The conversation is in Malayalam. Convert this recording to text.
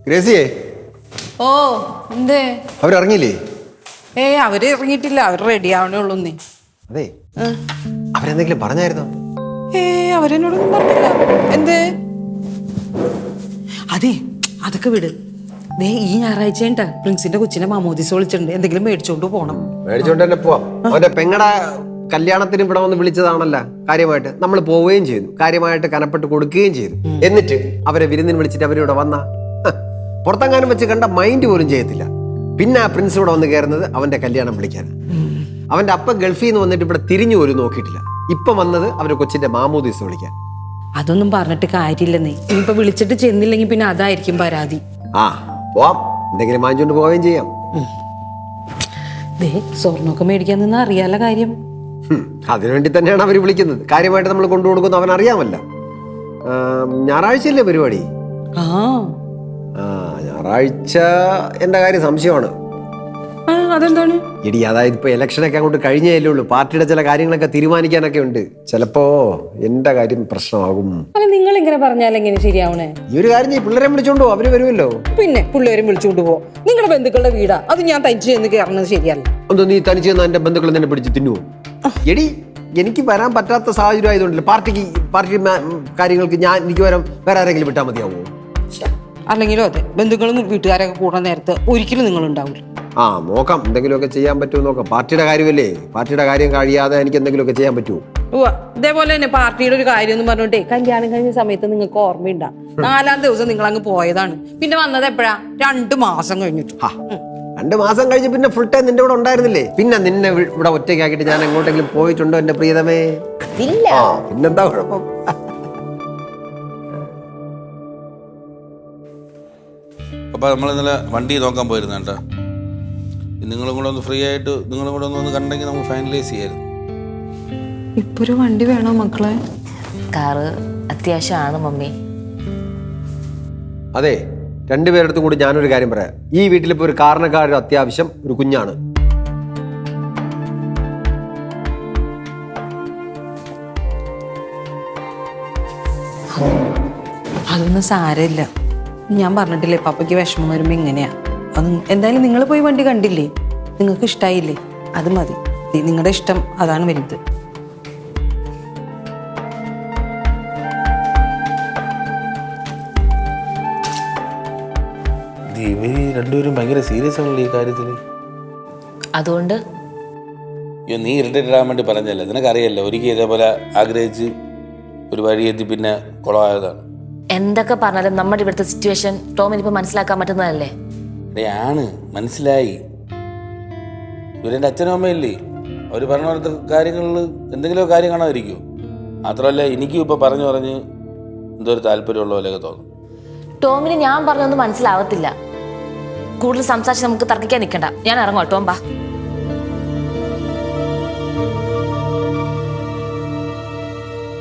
ഗ്രേസിയേ ഓ എന്തേ അവരിറങ്ങിയില്ലേ? അവര് ഇറങ്ങിയിട്ടില്ല, അവര് റെഡി ആവണേ ഉള്ളൂ. അതെ, അവരെന്തെങ്കിലും പറഞ്ഞായിരുന്നോ? അവരെന്നോടൊന്നും പറഞ്ഞില്ല. എന്തേ? അതെ, അതൊക്കെ വിട്. ഈ ഞായറാഴ്ച പ്രിൻസിന്റെ കൊച്ചിനെ മാമോദിസ വിളിച്ചിട്ടുണ്ട്. എന്തെങ്കിലും മേടിച്ചോണ്ട് പോണം. മേടിച്ചോണ്ട് തന്നെ പോവാം. അവന്റെ പെങ്ങടെ കല്യാണത്തിന് ഇവിടെ വന്ന് വിളിച്ചതാണല്ല കാര്യമായിട്ട്. നമ്മൾ പോവുകയും ചെയ്തു, കാര്യമായിട്ട് കനപ്പെട്ട് കൊടുക്കുകയും ചെയ്തു. എന്നിട്ട് അവരെ വിരുന്നിന് വിളിച്ചിട്ട് അവരിവിടെ വന്ന പുറത്തെങ്ങാനും വെച്ച് കണ്ട മൈൻഡ് പോലും ചെയ്യത്തില്ല. പിന്നെ ആ പ്രിൻസ് ഇവിടെ വന്ന് കയറുന്നത് അവന്റെ കല്യാണം വിളിക്കാൻ. അവന്റെ അപ്പ ഗൾഫിൽ നിന്ന് വന്നിട്ട് ഇവിടെ തിരിഞ്ഞു പോലും നോക്കിയിട്ടില്ല. ഇപ്പൊ വന്നത് അവരുടെ കൊച്ചിന്റെ മാമോദിസ വിളിക്കാൻ. അതൊന്നും പറഞ്ഞിട്ട് കാര്യമില്ലെന്നേ. ഇനിയിപ്പൊ വിളിച്ചിട്ട് ചെന്നില്ലെങ്കിൽ പിന്നെ അതായിരിക്കും പരാതി. ആ പോവാം, എന്തെങ്കിലും വാങ്ങിച്ചോണ്ട് പോവുകയും ചെയ്യാം. സ്വർണ്ണമൊക്കെ മേടിക്കാൻ നിന്നാ അറിയാല കാര്യം. അതിനുവേണ്ടി തന്നെയാണ് അവർ വിളിക്കുന്നത്. കാര്യമായിട്ട് നമ്മൾ കൊണ്ടു കൊടുക്കുന്നത് അവൻ അറിയാമല്ല. ഞായറാഴ്ചയല്ലേ പരിപാടി? ഞായറാഴ്ച എന്റെ കാര്യം സംശയമാണ്. അതെന്താണ്? എടി, അതായത് ഇപ്പൊ ഇലക്ഷനൊക്കെ അങ്ങോട്ട് കഴിഞ്ഞേ ഉള്ളൂ. പാർട്ടിയുടെ ചില കാര്യങ്ങളൊക്കെ തീരുമാനിക്കാനൊക്കെ ഉണ്ട്. ചിലപ്പോ എന്റെ കാര്യം പ്രശ്നമാകും. നിങ്ങൾ ഇങ്ങനെ പറഞ്ഞാൽ എങ്ങനെ ശരിയാവണേ? ഈ ഒരു കാര്യം പിള്ളേരെ വിളിച്ചോണ്ടോ, അവര് വരുമല്ലോ. പിന്നെ പിള്ളേരെ വിളിച്ചോണ്ട് പോ. നിങ്ങളുടെ ബന്ധുക്കളുടെ വീടാ അത്. ഞാൻ തനിച്ച് ചെന്ന് കയറുന്നത് ശരിയല്ല. എന്തോ നീ തനിച്ച് ചെന്ന് എന്റെ ബന്ധുക്കൾ തന്നെ പിടിച്ച് തിന്നുവോ? എടി, എനിക്ക് വരാൻ പറ്റാത്ത സാഹചര്യം ആയതുകൊണ്ടല്ലേ. പാർട്ടി കാര്യങ്ങൾക്ക് എനിക്ക് വരാൻ വേറെ ആരെങ്കിലും വിട്ടാൽ മതിയാവോ? അല്ലെങ്കിലും അതെ, ബന്ധുക്കളും വീട്ടുകാരൊക്കെ കൂടാൻ നേരത്ത് ഒരിക്കലും നിങ്ങൾ ഉണ്ടാവില്ല. നോക്കാം, എന്തെങ്കിലുമൊക്കെ ചെയ്യാൻ പറ്റുമോ നോക്കാം. പാർട്ടിയുടെ കാര്യമല്ലേ, പാർട്ടിയുടെ കാര്യം കഴിയാതെ എനിക്ക് എന്തെങ്കിലുമൊക്കെ ചെയ്യാൻ പറ്റുമോ? ഇതേപോലെ തന്നെ പാർട്ടിയുടെ ഒരു കാര്യം എന്ന് പറഞ്ഞോട്ടെ, കല്യാണം കഴിഞ്ഞ സമയത്ത് നിങ്ങൾക്ക് ഓർമ്മയുണ്ടാ? 4-ാം ദിവസം നിങ്ങൾ അങ്ങ് പോയതാണ്. പിന്നെ വന്നത് എപ്പോഴാ? 2 മാസം കഴിഞ്ഞിട്ട്. 2 മാസം കഴിഞ്ഞ് പിന്നെ ഫുൾ ടൈം നിന്റെ കൂടെ ഉണ്ടായിരുന്നില്ലേ? പിന്നെ നിന്നെ ഇവിടെ ഒറ്റയ്ക്കാക്കിയിട്ട് ഞാൻ എങ്ങോട്ടെങ്കിലും പോയിട്ടുണ്ടോ എന്റെ പ്രിയതമേ? പിന്നെന്താ കുഴപ്പം? അപ്പോൾ നമ്മൾ ഇന്നലെ വണ്ടി നോക്കാൻ പോയിരുന്നു കേട്ടോ. നിങ്ങളും കൂടെ ഒന്ന് ഫ്രീ ആയിട്ട് നിങ്ങളും കൂടെ ഒന്ന് കണ്ടെങ്കിൽ നമുക്ക് ഫൈനലൈസ് ചെയ്യായിരുന്നു. ഇപ്പൊ ഒരു വണ്ടി വേണോ മക്കളെ? കാറ് അത്യാവശ്യമാണ് മമ്മി. അതെ, രണ്ടുപേരടുത്തും കൂടി ഞാനൊരു കാര്യം പറയാം. ഈ വീട്ടിലിപ്പോ ഒരു കാരണക്കാരുടെ അത്യാവശ്യം ഒരു കുഞ്ഞാണ്. അതൊന്നും സാരമില്ല. ഞാൻ പറഞ്ഞിട്ടില്ലേ പപ്പയ്ക്ക് വിഷമം വരുമ്പോ ഇങ്ങനെയാ. അത് എന്തായാലും നിങ്ങൾ പോയി വണ്ടി കണ്ടില്ലേ, നിങ്ങൾക്ക് ഇഷ്ടായില്ലേ? അത് മതി. നിങ്ങളുടെ ഇഷ്ടം അതാണ് വലുത്. ഇവര് രണ്ടുപേരും ഭയങ്കര സീരിയസ് ആണല്ലോ ഈ കാര്യത്തിൽ. അതുകൊണ്ട് നീ ഇറിറ്റേറ്റഡ് ആകാൻ വേണ്ടി പറഞ്ഞല്ലേ? നിനക്കറിയല്ലോ ഒരിക്കൽ ഇതേപോലെ ആഗ്രഹിച്ച് ഒരു വഴിയെത്തി പിന്നെ കുളമായതാണ്. എന്തൊക്കെ പറഞ്ഞാലും നമ്മുടെ ഇവിടുത്തെ സിറ്റുവേഷൻ ടോമിനിപ്പോൾ മനസ്സിലാക്കാൻ പറ്റുന്നതല്ലേ? ആണ്, മനസ്സിലായി. ഇവരെൻ്റെ അച്ഛനും അമ്മയല്ലേ, അവർ പറഞ്ഞ പോലത്തെ കാര്യങ്ങളിൽ എന്തെങ്കിലും കാര്യം കാണാതിരിക്കുമോ? മാത്രമല്ല എനിക്കും ഇപ്പോൾ പറഞ്ഞ് എന്തോ ഒരു താല്പര്യമുള്ള പോലെയൊക്കെ തോന്നും. ടോമിന് ഞാൻ പറഞ്ഞൊന്നും മനസ്സിലാവത്തില്ല. കൂടുതൽ സംസാരിച്ച് നമുക്ക് തർക്കിക്കാൻ നിൽക്കണ്ട. ഞാൻ ഇറങ്ങും. ടോം ബാ.